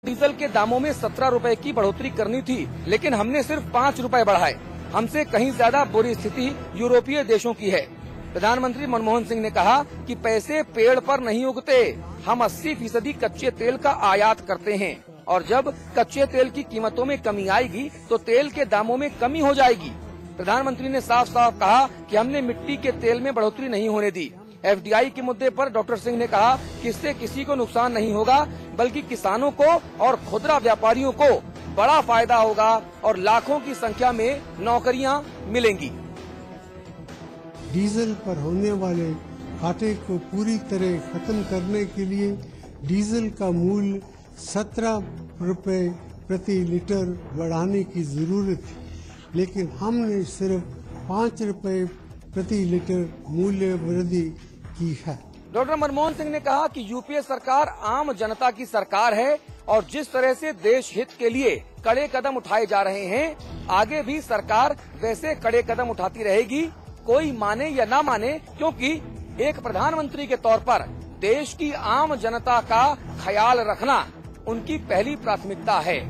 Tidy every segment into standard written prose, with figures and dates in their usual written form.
Diesel के दामों में 17 रुपए की बढ़ोतरी करनी थी, लेकिन हमने सिर्फ 5 रुपए बढ़ाए। हमसे कहीं ज्यादा बुरी स्थिति यूरोपीय देशों की है। प्रधानमंत्री मनमोहन सिंह ने कहा कि पैसे पेड़ पर नहीं उगते। हम 80% कच्चे तेल का आयात करते हैं और जब कच्चे तेल की कीमतों में कमी आएगी तो तेल के दामों में कमी हो जाएगी। प्रधानमंत्री ने साफ साफ कहा कि हमने मिट्टी के तेल में बढ़ोतरी नहीं होने दी। FDI के मुद्दे पर डॉक्टर सिंह ने कहा कि इससे किसी को नुकसान नहीं होगा, बल्कि किसानों को और खुदरा व्यापारियों को बड़ा फायदा होगा और लाखों की संख्या में नौकरियां मिलेंगी। डीजल पर होने वाले घाटे को पूरी तरह खत्म करने के लिए डीजल का मूल्य 17 रुपए प्रति लीटर बढ़ाने की जरूरत थी, लेकिन हमने सिर्फ 5 रुपए प्रति लीटर मूल्य वृद्धि की है। डॉक्टर मनमोहन सिंह ने कहा कि यूपीए सरकार आम जनता की सरकार है और जिस तरह से देश हित के लिए कड़े कदम उठाए जा रहे हैं, आगे भी सरकार वैसे कड़े कदम उठाती रहेगी, कोई माने या ना माने, क्योंकि एक प्रधानमंत्री के तौर पर देश की आम जनता का ख्याल रखना उनकी पहली प्राथमिकता है।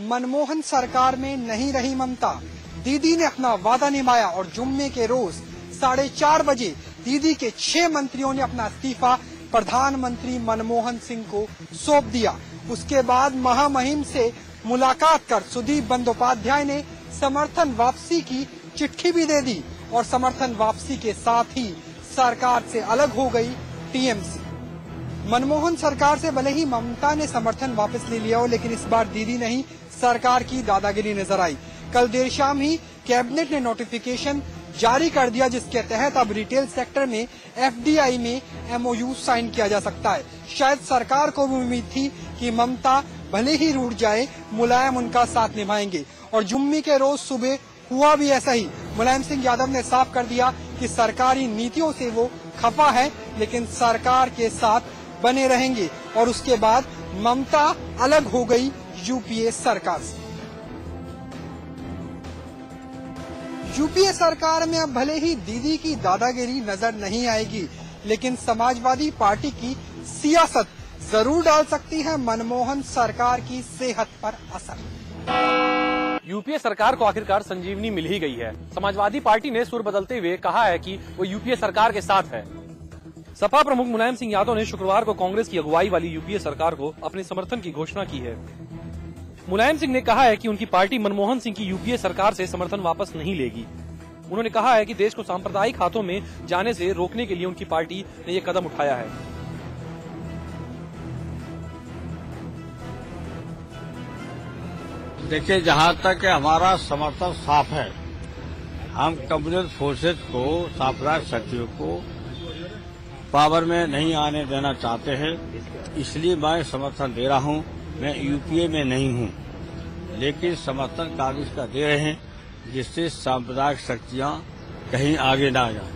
मनमोहन सरकार में नहीं रही ममता। दीदी ने अपना वादा निभाया और जुम्मे के रोज 4:30 बजे दीदी के 6 मंत्रियों ने अपना इस्तीफा प्रधानमंत्री मनमोहन सिंह को सौंप दिया। उसके बाद महामहिम से मुलाकात कर सुदीप बंदोपाध्याय ने समर्थन वापसी की चिट्ठी भी दे दी और समर्थन वापसी के साथ ही सरकार से अलग हो गई टीएमसी। मनमोहन सरकार से भले ही ममता ने समर्थन वापस ले लिया हो, लेकिन इस बार दीदी नहीं, सरकार की दादागिरी नजर आई। कल देर शाम ही कैबिनेट ने नोटिफिकेशन जारी कर दिया, जिसके तहत अब रिटेल सेक्टर में FDI में MOU साइन किया जा सकता है। शायद सरकार को भी उम्मीद थी कि ममता भले ही रूठ जाए, मुलायम उनका साथ निभाएंगे और जुम्मे के रोज सुबह हुआ भी ऐसा ही। मुलायम सिंह यादव ने साफ कर दिया कि सरकारी नीतियों से वो खफा है, लेकिन सरकार के साथ बने रहेंगे और उसके बाद ममता अलग हो गई यूपीए सरकार से। यूपीए सरकार में अब भले ही दीदी की दादागिरी नजर नहीं आएगी, लेकिन समाजवादी पार्टी की सियासत जरूर डाल सकती है मनमोहन सरकार की सेहत पर असर। यूपीए सरकार को आखिरकार संजीवनी मिल ही गई है। समाजवादी पार्टी ने सुर बदलते हुए कहा है कि वो यूपीए सरकार के साथ है। सपा प्रमुख मुलायम सिंह यादव ने शुक्रवार को कांग्रेस की अगुवाई वाली यूपीए सरकार को अपने समर्थन की घोषणा की है। मुलायम सिंह ने कहा है कि उनकी पार्टी मनमोहन सिंह की यूपीए सरकार से समर्थन वापस नहीं लेगी। उन्होंने कहा है कि देश को सांप्रदायिक हाथों में जाने से रोकने के लिए उनकी पार्टी ने ये कदम उठाया है। देखिए, जहाँ तक हमारा समर्थन साफ है, हम कम्युनिस्ट फोर्सेज को, सांप्रदायिक शक्तियों को पावर में नहीं आने देना चाहते हैं, इसलिए मैं समर्थन दे रहा हूं। मैं यूपीए में नहीं हूं, लेकिन समर्थन कांग्रेस का दे रहे हैं, जिससे सांप्रदायिक शक्तियां कहीं आगे ना जाएं।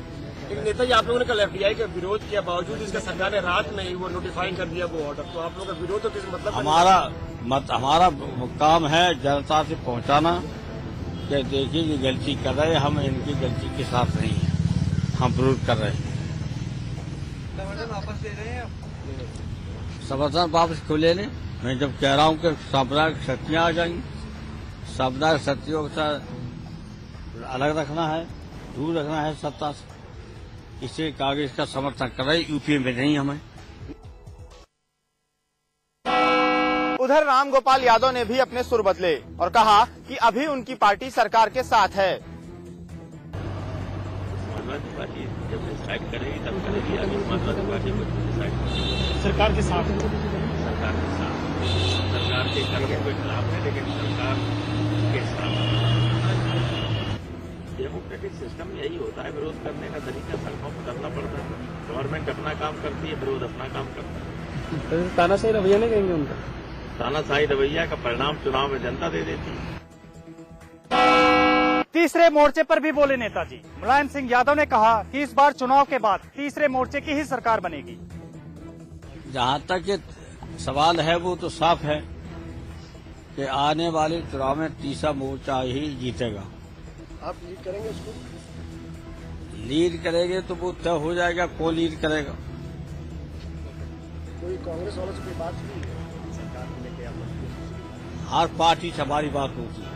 लेकिन नेताजी, आप लोगों ने कल FDI का विरोध किया, बावजूद इसका सरकार ने रात में ही वो नोटिफाई कर दिया वो ऑर्डर, तो आप लोगों का विरोध तो किस मतलब? हमारा काम है जनता से पहुंचाना कि देखिए ये गलती कर रहे हैं, हम इनकी गलती के साथ नहीं है, हम विरोध कर रहे हैं। वापस ले रहे हैं समर्थन वापस क्यों ले लें? मैं जब कह रहा हूं कि सांप्रदायिक शक्तियां आ जाएंगी, सांप्रदायिक शक्तियों के साथ अलग रखना है, दूर रखना है सत्ता से, इसे कांग्रेस का समर्थन कर रहे, यूपीए में नहीं हमें। उधर रामगोपाल यादव ने भी अपने सुर बदले और कहा कि अभी उनकी पार्टी सरकार के साथ है। समाजवादी पार्टी जब डिसाइड करेगी तब करेगी, अभी समाजवादी पार्टी को डिसाइड सरकार के साथ सरकार के कदमों के खिलाफ है, लेकिन सरकार के साथ। डेमोक्रेटिक सिस्टम यही होता है, विरोध करने का तरीका सड़कों पर करना पड़ता है। गवर्नमेंट अपना काम करती है, विरोध अपना काम करता है। तानाशाही रवैया नहीं कहेंगे उनका? तानाशाही रवैया का परिणाम चुनाव में जनता दे देती है। तीसरे मोर्चे पर भी बोले नेताजी। मुलायम सिंह यादव ने कहा कि इस बार चुनाव के बाद तीसरे मोर्चे की ही सरकार बनेगी। जहाँ तक ये सवाल है वो तो साफ है कि आने वाले चुनाव में तीसरा मोर्चा ही जीतेगा। आप लीड करेंगे उसको? लीड करेंगे तो वो तय हो जाएगा कौन लीड करेगा। कोई कांग्रेस वालों से कोई बात हुई है? हर पार्टी से हमारी बात होती है।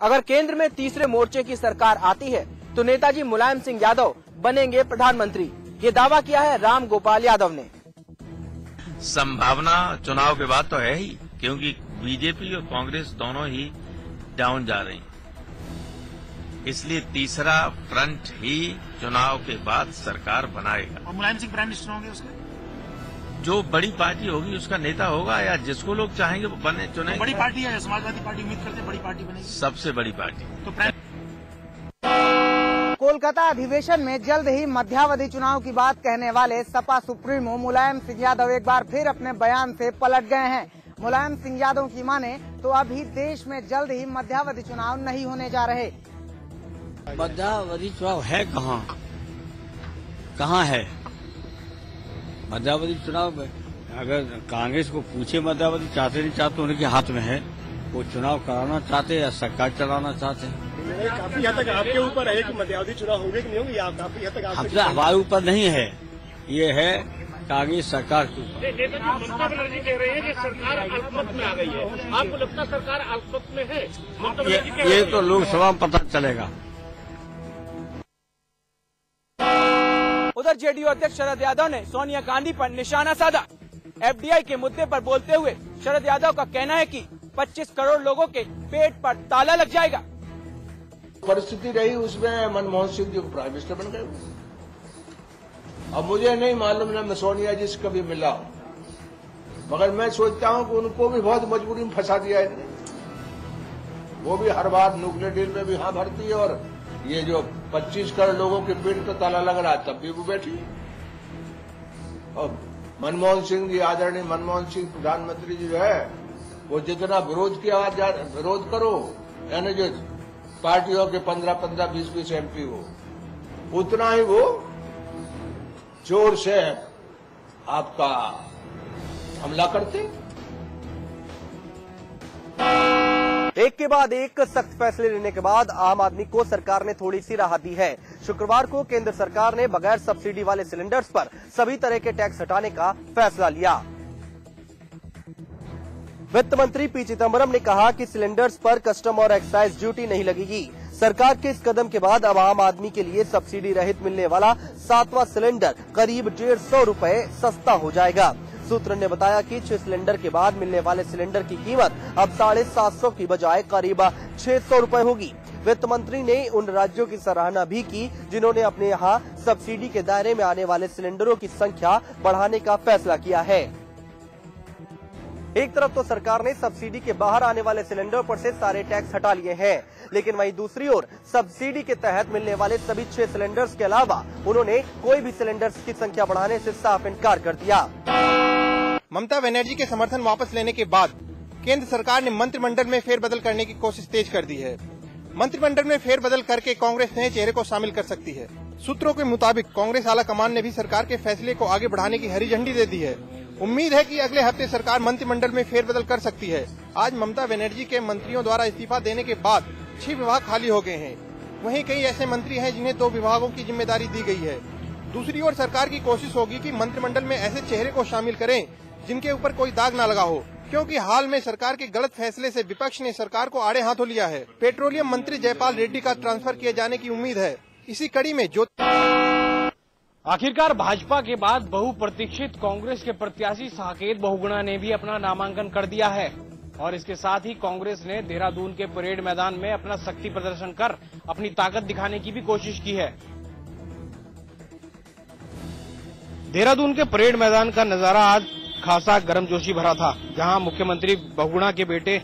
अगर केंद्र में तीसरे मोर्चे की सरकार आती है तो नेताजी मुलायम सिंह यादव बनेंगे प्रधानमंत्री। ये दावा किया है राम गोपाल यादव ने। संभावना चुनाव के बाद तो है ही, क्योंकि बीजेपी और कांग्रेस दोनों ही डाउन जा रही हैं। इसलिए तीसरा फ्रंट ही चुनाव के बाद सरकार बनाएगा। और मुलायम सिंह प्राइम मिनिस्टर होंगे उसके? जो बड़ी पार्टी होगी उसका नेता होगा, या जिसको लोग चाहेंगे वो बने चुने। बड़ी पार्टी है, समाजवादी पार्टी उम्मीद करते हैं बड़ी पार्टी बनेगी। सबसे बड़ी पार्टी तो कोलकाता अधिवेशन में जल्द ही मध्यावधि चुनाव की बात कहने वाले सपा सुप्रीमो मुलायम सिंह यादव एक बार फिर अपने बयान से पलट गए हैं। मुलायम सिंह यादव की माने तो अभी देश में जल्द ही मध्यावधि चुनाव नहीं होने जा रहे। मध्यावधि चुनाव है कहाँ है? मध्यावधि चुनाव में अगर कांग्रेस को पूछे मध्यावधि चाहते नहीं चाहते, उनके हाथ में है। वो चुनाव कराना चाहते या सरकार चलाना चाहते हैं। काफी हद तक आपके ऊपर है कि मध्यावधि चुनाव होंगे कि नहीं होंगे, काफी हद तक हमारे ऊपर नहीं है, ये है कांग्रेस सरकार के ऊपर। ममता बनर्जी कह रही है कि सरकार अल्पमत में आ गई है। आपको लगता है सरकार अल्पमत में है? ममता बनर्जी कह रही है। ये तो लोकसभा में पता चलेगा। उधर जेडीयू अध्यक्ष शरद यादव ने सोनिया गांधी पर निशाना साधा। एफडीआई के मुद्दे पर बोलते हुए शरद यादव का कहना है कि 25 करोड़ लोगों के पेट पर ताला लग जाएगा। परिस्थिति रही उसमें मनमोहन सिंह जी प्राइम मिनिस्टर बन गए। अब मुझे नहीं मालूम ना मैं सोनिया जी से कभी मिला, मगर मैं सोचता हूं कि उनको भी बहुत मजबूरी में फंसा दिया इन्होंने। वो भी हर बार न्यूक्लियर डील में भी हाँ भरती है, और ये जो 25 करोड़ लोगों के पेट पर ताला लग रहा है तब भी वो बैठी। और मनमोहन सिंह जी, आदरणीय मनमोहन सिंह प्रधानमंत्री जी जो है, वो जितना विरोध किया विरोध करो, यानी जो पार्टियों के 15-15, 20-20 MP हो, उतना ही वो जोर से आपका हमला करते। एक के बाद एक सख्त फैसले लेने के बाद आम आदमी को सरकार ने थोड़ी सी राहत दी है। शुक्रवार को केंद्र सरकार ने बगैर सब्सिडी वाले सिलेंडर्स पर सभी तरह के टैक्स हटाने का फैसला लिया। वित्त मंत्री पी चिदम्बरम ने कहा कि सिलेंडर्स पर कस्टम और एक्साइज ड्यूटी नहीं लगेगी। सरकार के इस कदम के बाद अब आम आदमी के लिए सब्सिडी रहित मिलने वाला 7वां सिलेंडर करीब 150 रुपए सस्ता हो जाएगा। सूत्र ने बताया कि 6 सिलेंडर के बाद मिलने वाले सिलेंडर की कीमत अब 750 की बजाय करीब 600 रुपए होगी। वित्त मंत्री ने उन राज्यों की सराहना भी की जिन्होंने अपने यहाँ सब्सिडी के दायरे में आने वाले सिलेंडरों की संख्या बढ़ाने का फैसला किया है। एक तरफ तो सरकार ने सब्सिडी के बाहर आने वाले सिलेंडर पर से सारे टैक्स हटा लिए हैं, लेकिन वहीं दूसरी ओर सब्सिडी के तहत मिलने वाले सभी 6 सिलेंडर्स के अलावा उन्होंने कोई भी सिलेंडर्स की संख्या बढ़ाने से साफ इनकार कर दिया। ममता बनर्जी के समर्थन वापस लेने के बाद केंद्र सरकार ने मंत्रिमंडल में फेरबदल करने की कोशिश तेज कर दी है। मंत्रिमंडल में फेरबदल करके कांग्रेस नए चेहरे को शामिल कर सकती है। सूत्रों के मुताबिक कांग्रेस आला कमान ने भी सरकार के फैसले को आगे बढ़ाने की हरी झंडी दे दी है। उम्मीद है कि अगले हफ्ते सरकार मंत्रिमंडल में फेरबदल कर सकती है। आज ममता बनर्जी के मंत्रियों द्वारा इस्तीफा देने के बाद 6 विभाग खाली हो गए हैं। वहीं कई ऐसे मंत्री हैं जिन्हें 2 विभागों की जिम्मेदारी दी गई है। दूसरी ओर सरकार की कोशिश होगी कि मंत्रिमंडल में ऐसे चेहरे को शामिल करें जिनके ऊपर कोई दाग न लगा हो, क्योंकि हाल में सरकार के गलत फैसले से विपक्ष ने सरकार को आड़े हाथों लिया है। पेट्रोलियम मंत्री जयपाल रेड्डी का ट्रांसफर किए जाने की उम्मीद है। इसी कड़ी में जो आखिरकार भाजपा के बाद बहुप्रतीक्षित कांग्रेस के प्रत्याशी साकेत बहुगुणा ने भी अपना नामांकन कर दिया है और इसके साथ ही कांग्रेस ने देहरादून के परेड मैदान में अपना शक्ति प्रदर्शन कर अपनी ताकत दिखाने की भी कोशिश की है। देहरादून के परेड मैदान का नजारा आज खासा गर्मजोशी भरा था, जहां मुख्यमंत्री बहुगुणा के बेटे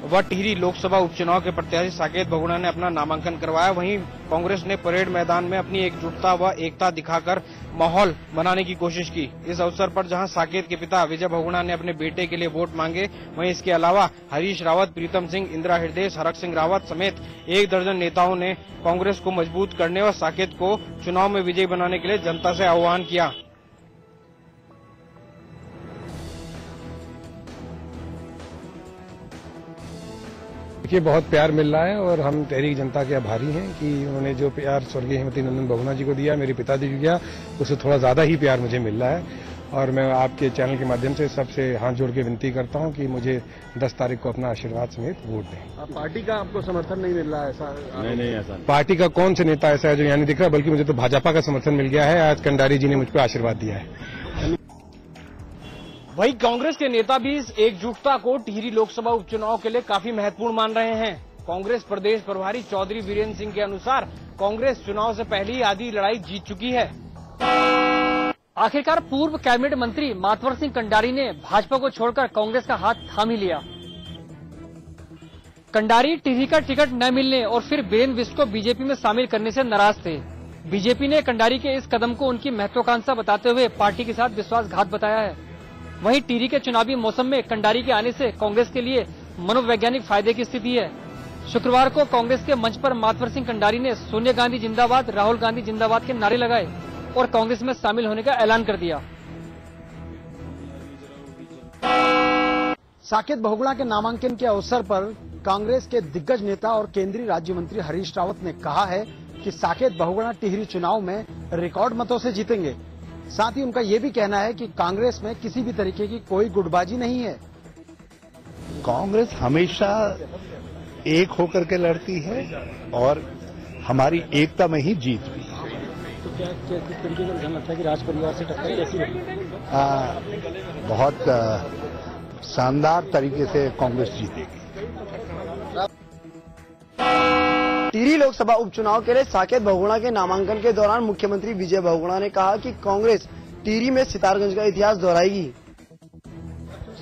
व टिहरी लोकसभा उपचुनाव के प्रत्याशी साकेत बहुगुणा ने अपना नामांकन करवाया। वहीं कांग्रेस ने परेड मैदान में अपनी एकजुटता व एकता दिखाकर माहौल बनाने की कोशिश की। इस अवसर पर जहां साकेत के पिता विजय बहुगुणा ने अपने बेटे के लिए वोट मांगे, वहीं इसके अलावा हरीश रावत, प्रीतम सिंह, इंदिरा हृदय, हरक सिंह रावत समेत 1 दर्जन नेताओं ने कांग्रेस को मजबूत करने व साकेत को चुनाव में विजयी बनाने के लिए जनता से आह्वान किया। देखिए, बहुत प्यार मिल रहा है और हम तहरीक जनता के आभारी हैं कि उन्होंने जो प्यार स्वर्गीय हेमवती नंदन बहुगुणा जी को दिया, मेरे पिताजी को दिया, उससे थोड़ा ज्यादा ही प्यार मुझे मिल रहा है। और मैं आपके चैनल के माध्यम से सबसे हाथ जोड़ के विनती करता हूं कि मुझे 10 तारीख को अपना आशीर्वाद समेत वोट दें। पार्टी का आपको समर्थन नहीं मिल रहा है ऐसा? नहीं ऐसा पार्टी का कौन सा नेता ऐसा है जो यहाँ नहीं दिख रहा, बल्कि मुझे तो भाजपा का समर्थन मिल गया है। आज कंडारी जी ने मुझ पर आशीर्वाद दिया है। वहीं कांग्रेस के नेता भी इस एकजुटता को टिहरी लोकसभा उपचुनाव के लिए काफी महत्वपूर्ण मान रहे हैं। कांग्रेस प्रदेश प्रभारी चौधरी वीरेंद्र सिंह के अनुसार कांग्रेस चुनाव से पहले ही आधी लड़ाई जीत चुकी है। आखिरकार पूर्व कैबिनेट मंत्री मातवर सिंह कंडारी ने भाजपा को छोड़कर कांग्रेस का हाथ थाम ही लिया। कंडारी टिहरी का टिकट न मिलने और फिर बीरेन बिष्ट को बीजेपी में शामिल करने से नाराज थे। बीजेपी ने कंडारी के इस कदम को उनकी महत्वाकांक्षा बताते हुए पार्टी के साथ विश्वासघात बताया है। वहीं टिहरी के चुनावी मौसम में कंडारी के आने से कांग्रेस के लिए मनोवैज्ञानिक फायदे की स्थिति है। शुक्रवार को कांग्रेस के मंच पर मातवर सिंह कंडारी ने सोनिया गांधी जिंदाबाद, राहुल गांधी जिंदाबाद के नारे लगाए और कांग्रेस में शामिल होने का ऐलान कर दिया। साकेत बहुगुणा के नामांकन के अवसर पर कांग्रेस के दिग्गज नेता और केंद्रीय राज्य मंत्री हरीश रावत ने कहा है कि साकेत बहुगुणा टिहरी चुनाव में रिकॉर्ड मतों से जीतेंगे। साथ ही उनका ये भी कहना है कि कांग्रेस में किसी भी तरीके की कोई गुटबाजी नहीं है। कांग्रेस हमेशा एक होकर के लड़ती है और हमारी एकता में ही जीत भी है। तो क्या किस तरीके का ध्यान रखता है कि राज परिवार से टक्कर कैसी होगी? बहुत शानदार तरीके से कांग्रेस जीतेगी। टिहरी लोकसभा उपचुनाव के लिए साकेत बहुगुणा के नामांकन के दौरान मुख्यमंत्री विजय बहुगुणा ने कहा कि कांग्रेस टिहरी में सितारगंज का इतिहास दोहराएगी।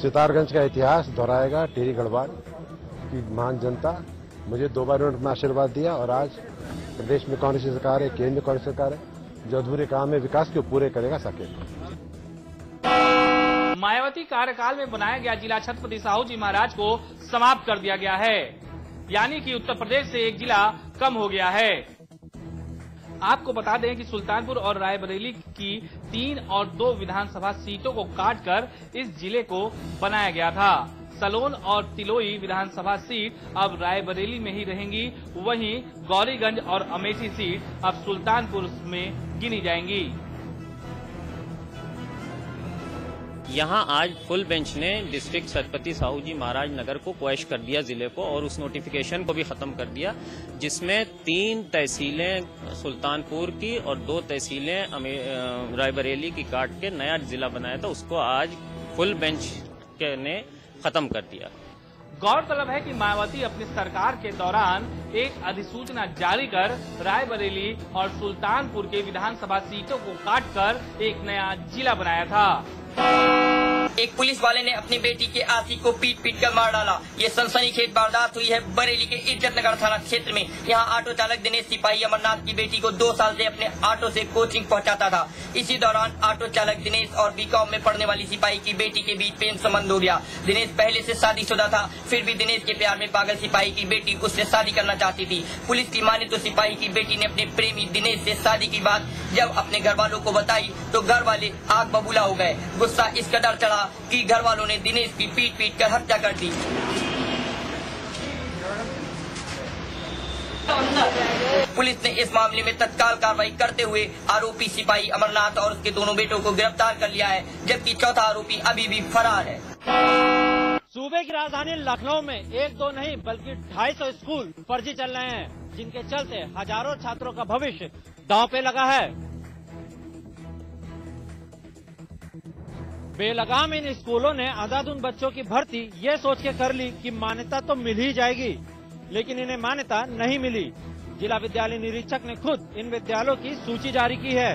सितारगंज का इतिहास दोहराएगा। टिहरी गढ़वाल की महान जनता मुझे 2 बार उन्होंने अपना आशीर्वाद दिया और आज प्रदेश में कांग्रेस की सरकार है, केंद्र में कांग्रेस सरकार है। जो अधूरे काम है विकास के पूरे करेगा साकेत। मायावती कार्यकाल में बनाया गया जिला छत्रपति साहू जी महाराज को समाप्त कर दिया गया है, यानी कि उत्तर प्रदेश से एक जिला कम हो गया है। आपको बता दें कि सुल्तानपुर और रायबरेली की 3 और 2 विधानसभा सीटों को काटकर इस जिले को बनाया गया था। सलोन और तिलोई विधानसभा सीट अब रायबरेली में ही रहेंगी, वहीं गौरीगंज और अमेठी सीट अब सुल्तानपुर में गिनी जाएंगी। यहाँ आज फुल बेंच ने डिस्ट्रिक्ट छत्रपति साहू जी महाराज नगर को क्वैश कर दिया जिले को, और उस नोटिफिकेशन को भी खत्म कर दिया, जिसमें 3 तहसीलें सुल्तानपुर की और 2 तहसीलें रायबरेली की काट के नया जिला बनाया था, उसको आज फुल बेंच ने खत्म कर दिया। गौरतलब है कि मायावती अपनी सरकार के दौरान एक अधिसूचना जारी कर रायबरेली और सुल्तानपुर के विधानसभा सीटों को काटकर एक नया जिला बनाया था। एक पुलिस वाले ने अपनी बेटी के आशी को पीट कर मार डाला। ये सनसनीखेज वारदात हुई है बरेली के इज्जतनगर थाना क्षेत्र में। यहाँ ऑटो चालक दिनेश सिपाही अमरनाथ की बेटी को 2 साल से अपने ऑटो से कोचिंग पहुँचाता था। इसी दौरान ऑटो चालक दिनेश और बीकॉम में पढ़ने वाली सिपाही की बेटी के बीच प्रेम संबंध हो गया। दिनेश पहले से शादीशुदा था, फिर भी दिनेश के प्यार में पागल सिपाही की बेटी उससे शादी करना चाहती थी। पुलिस की माने तो सिपाही की बेटी ने अपने प्रेमी दिनेश से शादी की बात जब अपने घर वालों को बताई तो घर वाले आग बबूला हो गए। गुस्सा इस कदर चढ़ा कि घर वालों ने दिनेश की पीट कर हत्या कर दी। पुलिस ने इस मामले में तत्काल कार्रवाई करते हुए आरोपी सिपाही अमरनाथ और उसके दोनों बेटों को गिरफ्तार कर लिया है, जबकि चौथा आरोपी अभी भी फरार है। सूबे की राजधानी लखनऊ में 1-2 नहीं बल्कि 250 स्कूल फर्जी चल रहे हैं, जिनके चलते हजारों छात्रों का भविष्य दांव पे लगा है। बेलगाम इन स्कूलों ने अंधाधुन बच्चों की भर्ती ये सोच के कर ली कि मान्यता तो मिल ही जाएगी, लेकिन इन्हें मान्यता नहीं मिली। जिला विद्यालय निरीक्षक ने खुद इन विद्यालयों की सूची जारी की है,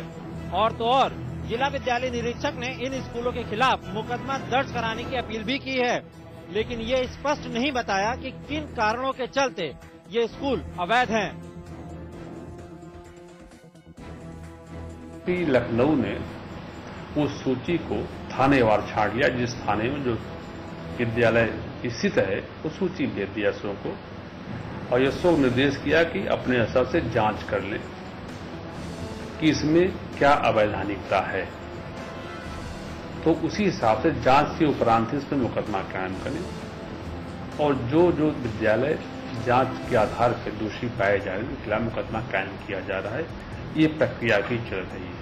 और तो और जिला विद्यालय निरीक्षक ने इन स्कूलों के खिलाफ मुकदमा दर्ज कराने की अपील भी की है, लेकिन ये स्पष्ट नहीं बताया कि किन कारणों के चलते ये स्कूल अवैध हैं। लखनऊ ने उस सूची को थानेवार छांट लिया, जिस थाने में जो विद्यालय स्थित है वो सूची भेज दिया एसओ को, और एसओ को निर्देश किया कि अपने हिसाब से जांच कर लें कि इसमें क्या अवैधानिकता है, तो उसी हिसाब से जांच के उपरांत इस पर मुकदमा कायम करें, और जो विद्यालय जांच के आधार पर दोषी पाए जा रहे हैं उनके खिलाफ मुकदमा कायम किया जा रहा है। ये प्रक्रिया भी चल रही है।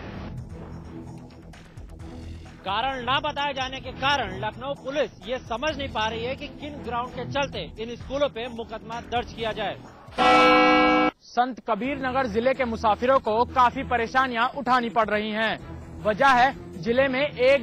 कारण न बताए जाने के कारण लखनऊ पुलिस ये समझ नहीं पा रही है कि किन ग्राउंड के चलते इन स्कूलों पे मुकदमा दर्ज किया जाए। संत कबीर नगर जिले के मुसाफिरों को काफी परेशानियां उठानी पड़ रही हैं। वजह है जिले में एक